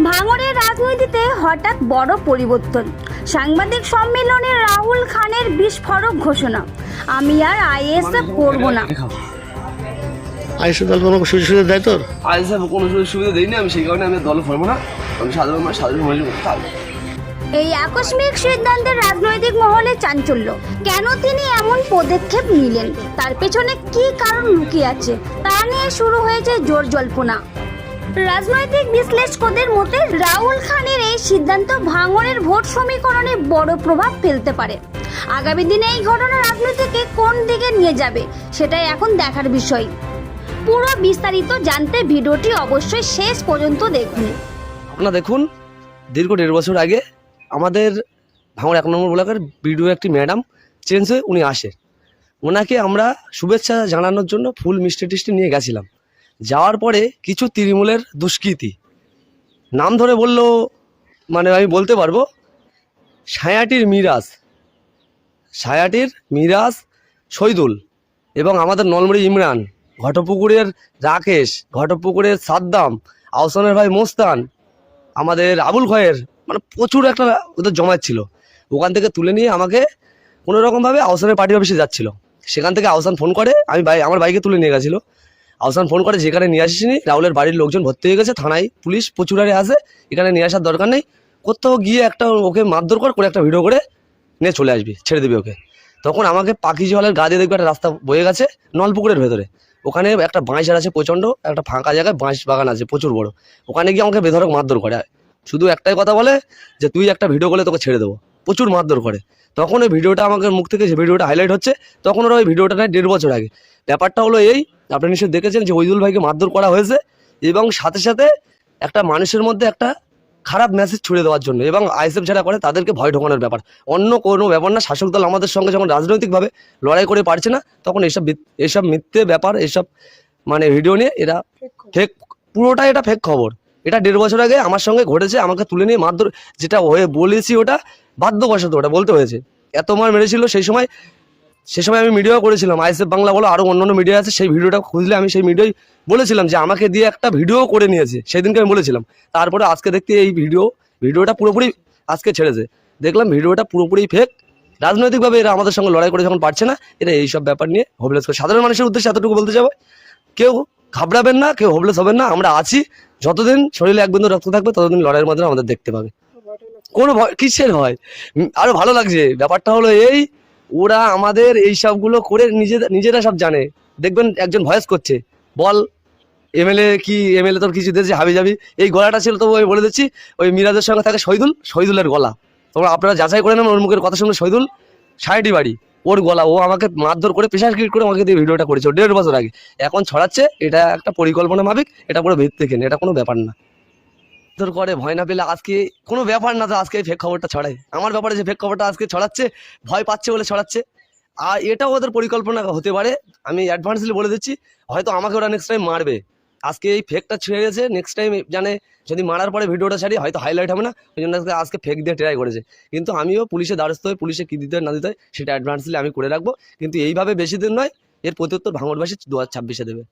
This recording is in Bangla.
ভাঙড়ের রাজনীতিতে হঠাৎ বড় পরিবর্তন। সাংবাদিক সম্মেলনে রাহুল খানের বিস্ফোরক ঘোষণা, আমি আর আইএসএফ করব না। আইএসএফ দল কোনো সুযোগ সুবিধা দেয় তোর? আইএসএফ কোনো সুযোগ সুবিধা দেয়নি, আমি সেই কারণে আমি দল করবো না। আমি সাধারণ মানুষের মধ্যে থাকবো। এই আকস্মিক সিদ্ধান্তের রাজনৈতিক মহলে চাঞ্চল্য। কেন তিনি এমন পদক্ষেপ নিলেন, তার পেছনে কি কারণ লুকিয়ে আছে, তা নিয়ে শুরু হয়েছে জোর জল্পনা। রাজনৈতিক বিশ্লেষকদের মতে রাহুল খানের এই সিদ্ধান্ত ভাঙড়ের ভোট সমীকরণে বড় প্রভাব ফেলতে পারে। আগামী দিনে এই ঘটনা রাজনীতিকে কোন দিকে নিয়ে যাবে সেটাই এখন দেখার বিষয়। পুরো বিস্তারিত জানতে ভিডিওটি অবশ্যই শেষ পর্যন্ত দেখুন। আপনারা দেখুন, দীর্ঘ 1.5 বছর আগে আমাদের ভাঙড় 1 নম্বর ব্লকের বিডিও একটি ম্যাডাম চেঞ্জ হয়ে উনি আসে। ওনাকে আমরা শুভেচ্ছা জানানোর জন্য ফুল মিষ্টি টিষ্টি নিয়ে গেছিলাম। যাওয়ার পরে কিছু তৃণমূলের দুষ্কৃতী নাম ধরে বলল, মানে আমি বলতে পারবো, সায়াটির মিরাজ, শহীদুল এবং আমাদের নলমুড়ি ইমরান, ঘটপুকুরের রাকেশ, ঘটপুকুরের সাদ্দাম, আহসানের ভাই মোস্তান, আমাদের আবুল খয়ের, মানে প্রচুর একটা ওদের জমায়েত ছিল। ওখান থেকে তুলে নিয়ে আমাকে কোনো রকমভাবে আহসানের পার্টি অফিসে যাচ্ছিল। সেখান থেকে আহসান ফোন করে, আমার বাইকে তুলে নিয়ে গেছিলো। আহসান ফোন করে, যেখানে নিয়ে আসিসনি, রাহুলের বাড়ির লোকজন ভর্তি হয়ে গেছে, থানায় পুলিশ প্রচুর হারে আসে, এখানে নিয়ে আসার দরকার নেই, কোথাও গিয়ে একটা ওকে মারধর করে একটা ভিডিও করে নিয়ে চলে আসবি, ছেড়ে দিবি ওকে। তখন আমাকে পাখিজলের গা দিয়ে দেখবে একটা রাস্তা বয়ে গেছে নলপুকুরের ভেতরে, ওখানে একটা বাঁশ আছে প্রচণ্ড, একটা ফাঁকা জায়গায় বাঁশ বাগান আছে প্রচুর বড়, ওখানে গিয়ে আমাকে বেধড়ক মারধর করে। শুধু একটাই কথা বলে যে তুই একটা ভিডিও করলে তোকে ছেড়ে দেবো, প্রচুর মারধর করে। তখন ওই ভিডিওটা আমাকে মুখ থেকে যে ভিডিওটা হাইলাইট হচ্ছে, তখন ওরা ওই ভিডিওটা নেয় 1.5 বছর আগে। ব্যাপারটা হলো এই, আপনি নিশ্চয়ই দেখেছেন যে ওইদুল ভাইকে মারধর করা হয়েছে এবং সাথে সাথে একটা মানুষের মধ্যে একটা খারাপ মেসেজ ছুড়ে দেওয়ার জন্য, এবং আইএসএফ যারা করে তাদেরকে ভয় ঢোকানোর ব্যাপার, অন্য কোনো ব্যাপার না। শাসক দল আমাদের সঙ্গে যখন রাজনৈতিকভাবে লড়াই করে পারছে না, তখন এসব মিথ্যে ব্যাপার, এসব মানে ভিডিও নিয়ে এরা ফেক, পুরোটাই এটা ফেক খবর। এটা 1.5 বছর আগে আমার সঙ্গে ঘটেছে, আমাকে তুলে নিয়ে মারধর, যেটা হয়ে বলেছি ওটা বাধ্যবশত ওটা বলতে হয়েছে। এত মার মেরেছিল সেই সময় আমি ভিডিও করেছিলাম, আইএসএফ বাংলা বলো আরও অন্যান্য মিডিয়া আছে, সেই ভিডিওটা খুঁজলে আমি সেই ভিডিওই বলেছিলাম যে আমাকে দিয়ে একটা ভিডিও করে নিয়েছে, সেই দিনকে আমি বলেছিলাম। তারপরে আজকে দেখতে এই ভিডিওটা পুরোপুরি আজকে ছেড়েছে, দেখলাম ভিডিওটা পুরোপুরি ফেক। রাজনৈতিকভাবে এরা আমাদের সঙ্গে লড়াই করে যখন পারছে না, এরা এইসব ব্যাপার নিয়ে হোপলেস করে। সাধারণ মানুষের উদ্দেশ্যে এতটুকু বলতে যাবে, কেউ ঘাবড়াবেন না, কেউ হোপলেস হবেন না, আমরা আছি। যতদিন শরীরে 1 বিন্দু রক্ত থাকবে ততদিন লড়াইয়ের মধ্যে আমাদের দেখতে পাবে। কোনো ভয় কিসের হয়? আরো ভালো লাগছে ব্যাপারটা হলো এই, ওরা আমাদের এই সবগুলো করে নিজেরা সব জানে। দেখবেন একজন ভয়েস করছে, বল এমএলএ তোর কিছু দিয়েছে হাবি যাবি, এই গলাটা ছিল তো আমি বলে দিচ্ছি, ওই মিরাজের সঙ্গে থাকে শহীদুলের গলা। তোমরা আপনারা যাচাই করে নেন, ওর মুখের কথা শুনে শহীদুল সাইডি বাড়ি, ওর গলা। ও আমাকে মারধর করে প্রেশার ক্রিয়েট করে আমাকে দিয়ে ভিডিওটা করেছে 1.5 বছর আগে। এখন ছড়াচ্ছে, এটা একটা পরিকল্পনা মাফিক, এটা পুরো ভিত্তি কেন, এটা কোনো ব্যাপার না। তোর করে ভয় না পেলে আজকে কোনো ব্যাপার না, তো আজকে এই ফেক খবরটা ছড়ায় আমার ব্যাপারে, যে ফেক খবরটা আজকে ছড়াচ্ছে ভয় পাচ্ছে বলে ছড়াচ্ছে। আর এটাও ওদের পরিকল্পনা হতে পারে, আমি অ্যাডভান্সলি বলে দিচ্ছি, হয়তো আমাকে ওরা নেক্সট টাইম মারবে। আজকে এই ফেকটা ছেড়ে গেছে, নেক্সট টাইম জানে যদি মারার পরে ভিডিওটা ছাড়ি হয়তো হাইলাইট হবে না, ওই জন্য আজকে ফেক দিয়ে ট্রাই করেছে। কিন্তু আমিও পুলিশের দ্বারস্থ হয়ে পুলিশে কী দিতে হয় না দিতে হয় সেটা অ্যাডভান্সলি আমি করে রাখবো, কিন্তু এইভাবে বেশি দিন নয়, এর প্রত্যুত্তর ভাঙড়বাসী 2026-এ দেবে।